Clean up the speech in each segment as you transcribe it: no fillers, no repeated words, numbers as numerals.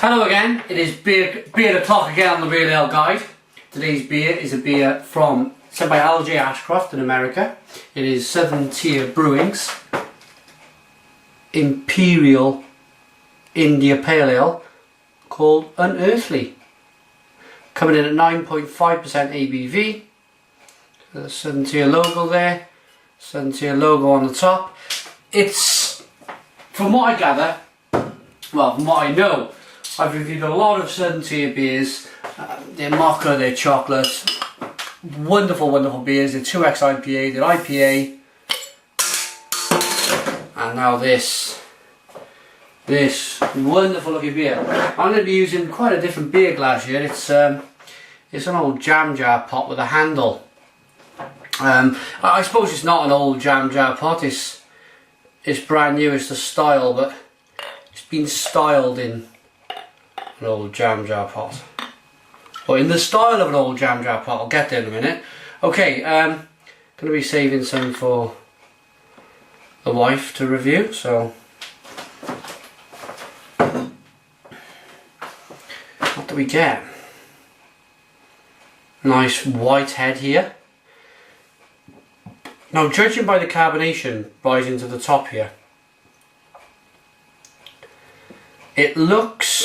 Hello again, it is beer o'clock again on the Real Ale Guide. Today's beer is a beer sent by LJ Ashcroft in America. It is Southern Tier Brewing's Imperial India Pale Ale called Unearthly. Coming in at 9.5% ABV. The Southern Tier logo there, Southern Tier logo on the top. It's, from what I gather, well, from what I know, I've reviewed a lot of Southern Tier beers, their mocha, their chocolate, wonderful, wonderful beers, their 2X IPA, their IPA, and now this wonderful looking beer. I'm going to be using quite a different beer glass here. It's an old jam jar pot with a handle. I suppose it's not an old jam jar pot, it's brand new, it's the style, but it's been styled in an old jam jar pot, or in the style of an old jam jar pot. I'll get there in a minute. Okay, going to be saving some for the wife to review, so what do we get? Nice white head here. Now, judging by the carbonation rising to the top here, it looks,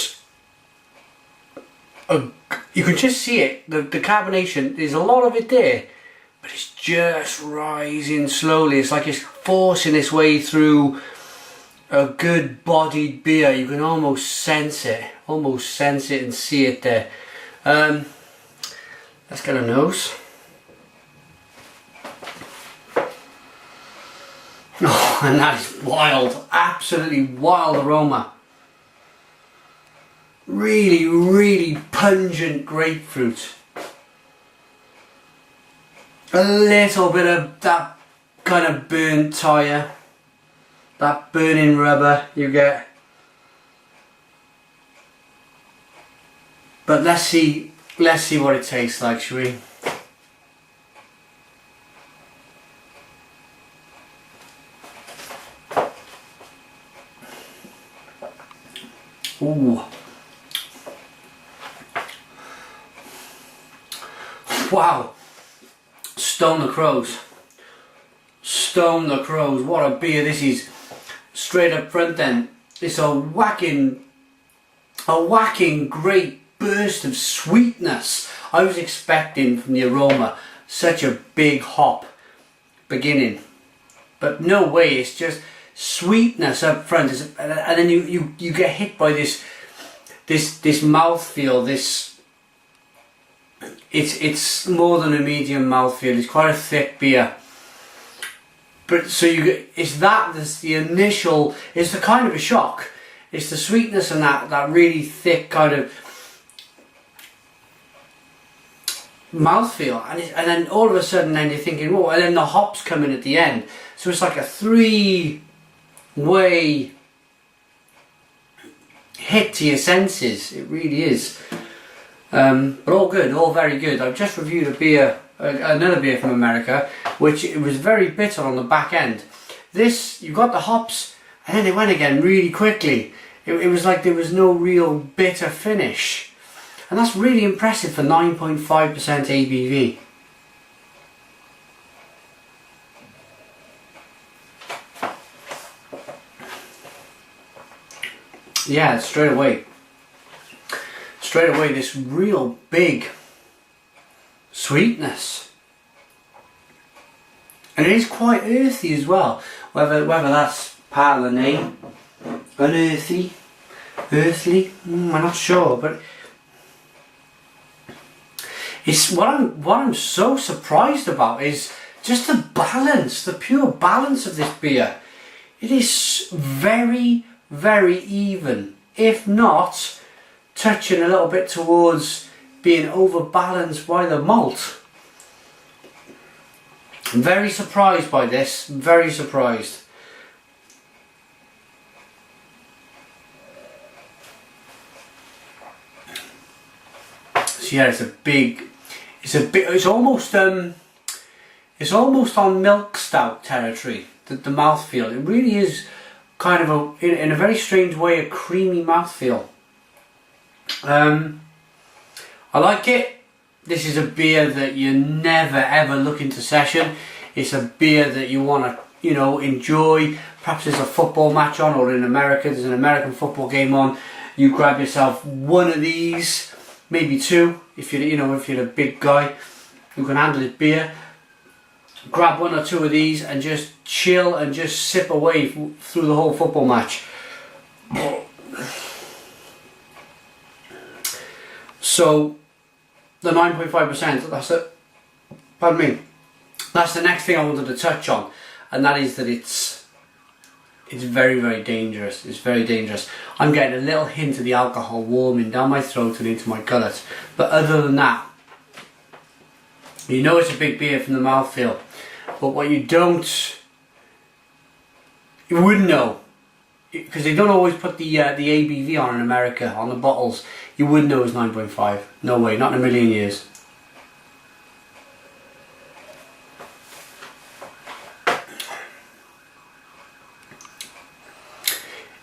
you can just see it, the carbonation, there's a lot of it there, but it's just rising slowly. It's like it's forcing its way through a good bodied beer. You can almost sense it and see it there. Let's get a nose. Oh, and that is wild, absolutely wild aroma. Really, really pungent grapefruit. A little bit of that kind of burnt tyre, that burning rubber you get. But let's see what it tastes like, shall we? Ooh. Wow. Stone the Crows. Stone the Crows. What a beer this is. Straight up front then. It's a whacking great burst of sweetness. I was expecting from the aroma such a big hop beginning, but no way. It's just sweetness up front, and then you get hit by this mouthfeel. It's more than a medium mouthfeel. It's quite a thick beer, but so it's the initial. It's the kind of a shock. It's the sweetness and that really thick kind of mouthfeel, and then all of a sudden, then you're thinking, oh, and then the hops come in at the end. So it's like a three-way hit to your senses. It really is. But all good, all very good. I've just reviewed a beer, another beer from America, which it was very bitter on the back end. This, you got the hops, and then they went again really quickly. It was like there was no real bitter finish, and that's really impressive for 9.5% ABV. Yeah, straight away this real big sweetness, and it is quite earthy as well, whether that's part of the name. Unearthly, earthly, I'm not sure, but it's what I'm so surprised about is just the balance, the pure balance of this beer. It is very, very even, if not touching a little bit towards being overbalanced by the malt. I'm very surprised by this, very surprised. So yeah, it's almost on milk stout territory, the mouthfeel. It really is kind of in a very strange way, a creamy mouthfeel. I like it. This is a beer that you never ever look into session. It's a beer that you want to, you know, enjoy. Perhaps there's a football match on, or in America there's an American football game on. You grab yourself one of these, maybe two, if you're, you know, if you're a big guy who can handle his beer. Grab one or two of these and just chill and just sip away through the whole football match. So the 9.5%, that's it. Pardon me. That's the next thing I wanted to touch on, and that is that it's very, very dangerous. It's very dangerous. I'm getting a little hint of the alcohol warming down my throat and into my gullet, but other than that, you know it's a big beer from the mouthfeel. But what you wouldn't know, because they don't always put the ABV on in America, on the bottles. You wouldn't know it's 9.5. No way, not in a million years.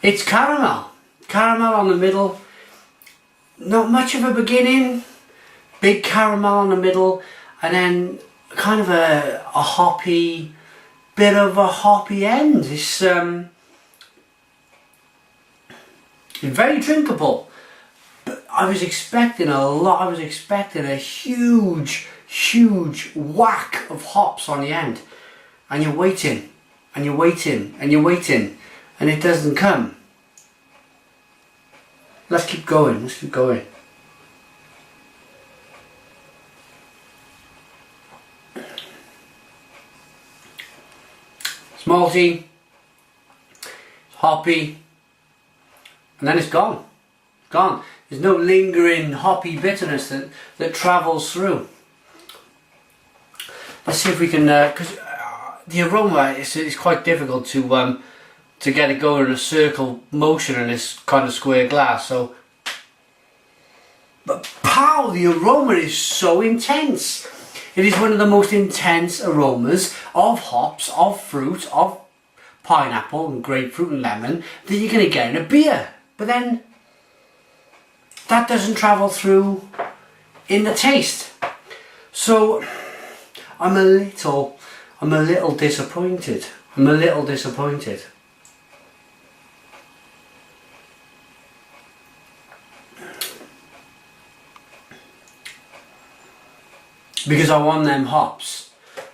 It's caramel. Caramel on the middle. Not much of a beginning. Big caramel on the middle. And then kind of a hoppy, bit of a hoppy end. It's very drinkable. But I was expecting a lot. I was expecting a huge whack of hops on the end. And you're waiting. And you're waiting. And you're waiting. And it doesn't come. Let's keep going, let's keep going. It's malty, it's hoppy, and then it's gone. Gone. There's no lingering hoppy bitterness that travels through. Let's see if we can, because the aroma is quite difficult to get it going in a circle motion in this kind of square glass. So, but pow, the aroma is so intense. It is one of the most intense aromas of hops, of fruit, of pineapple and grapefruit and lemon that you're going to get in a beer. But then that doesn't travel through in the taste. So I'm a little disappointed. I'm a little disappointed. Because I want them hops.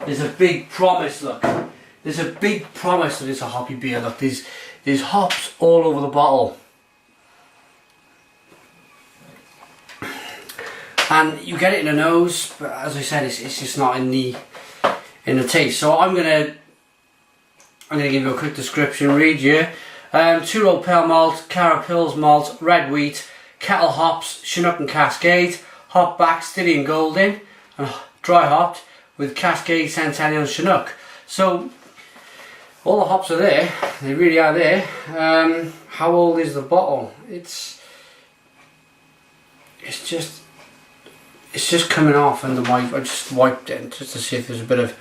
There's a big promise, look. There's a big promise that it's a hoppy beer, look. There's hops all over the bottle. And you get it in the nose, but as I said, it's just not in the taste. So I'm gonna give you a quick description. Read here. 2-row pale malt, Cara Pils malt, red wheat, kettle hops, Chinook and Cascade, hop back, Styrian Golden, and dry hopped with Cascade, Centennial, Chinook. So all the hops are there. They really are there. How old is the bottle? It's just coming off under my. I just wiped it just to see if there's a bit of.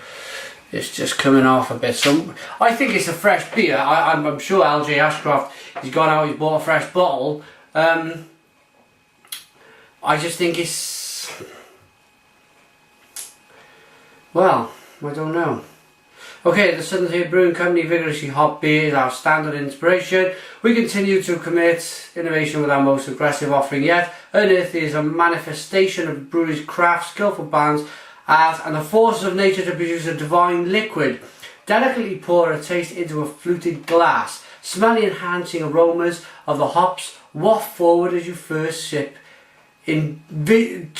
It's just coming off a bit. So I think it's a fresh beer. I'm sure LJ Ashcroft, he's gone out, he's bought a fresh bottle. I just think it's. Well, I don't know. Okay, the Southern Tier Brewing Company vigorously hop beer is our standard inspiration. We continue to commit innovation with our most aggressive offering yet. Unearthly is a manifestation of the brewery's craft, skillful balance, art, and the forces of nature to produce a divine liquid. Delicately pour a taste into a fluted glass. Smelly enhancing aromas of the hops waft forward as you first sip. Divulges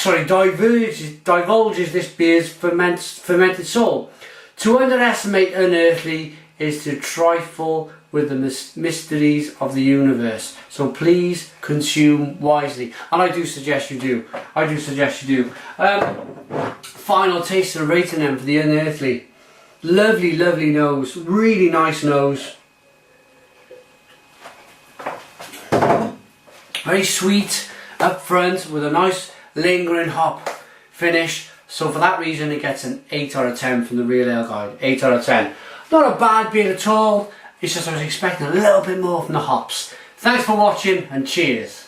this beer's fermented soul. To underestimate Unearthly is to trifle with the mysteries of the universe. So please consume wisely, and I do suggest you do. I do suggest you do. Final taste and rating them for the Unearthly. Lovely, lovely nose. Really nice nose. Very sweet up front with a nice lingering hop finish. So for that reason it gets an 8 out of 10 from the Real Ale Guide. 8 out of 10. Not a bad beer at all. It's just I was expecting a little bit more from the hops. Thanks for watching and cheers.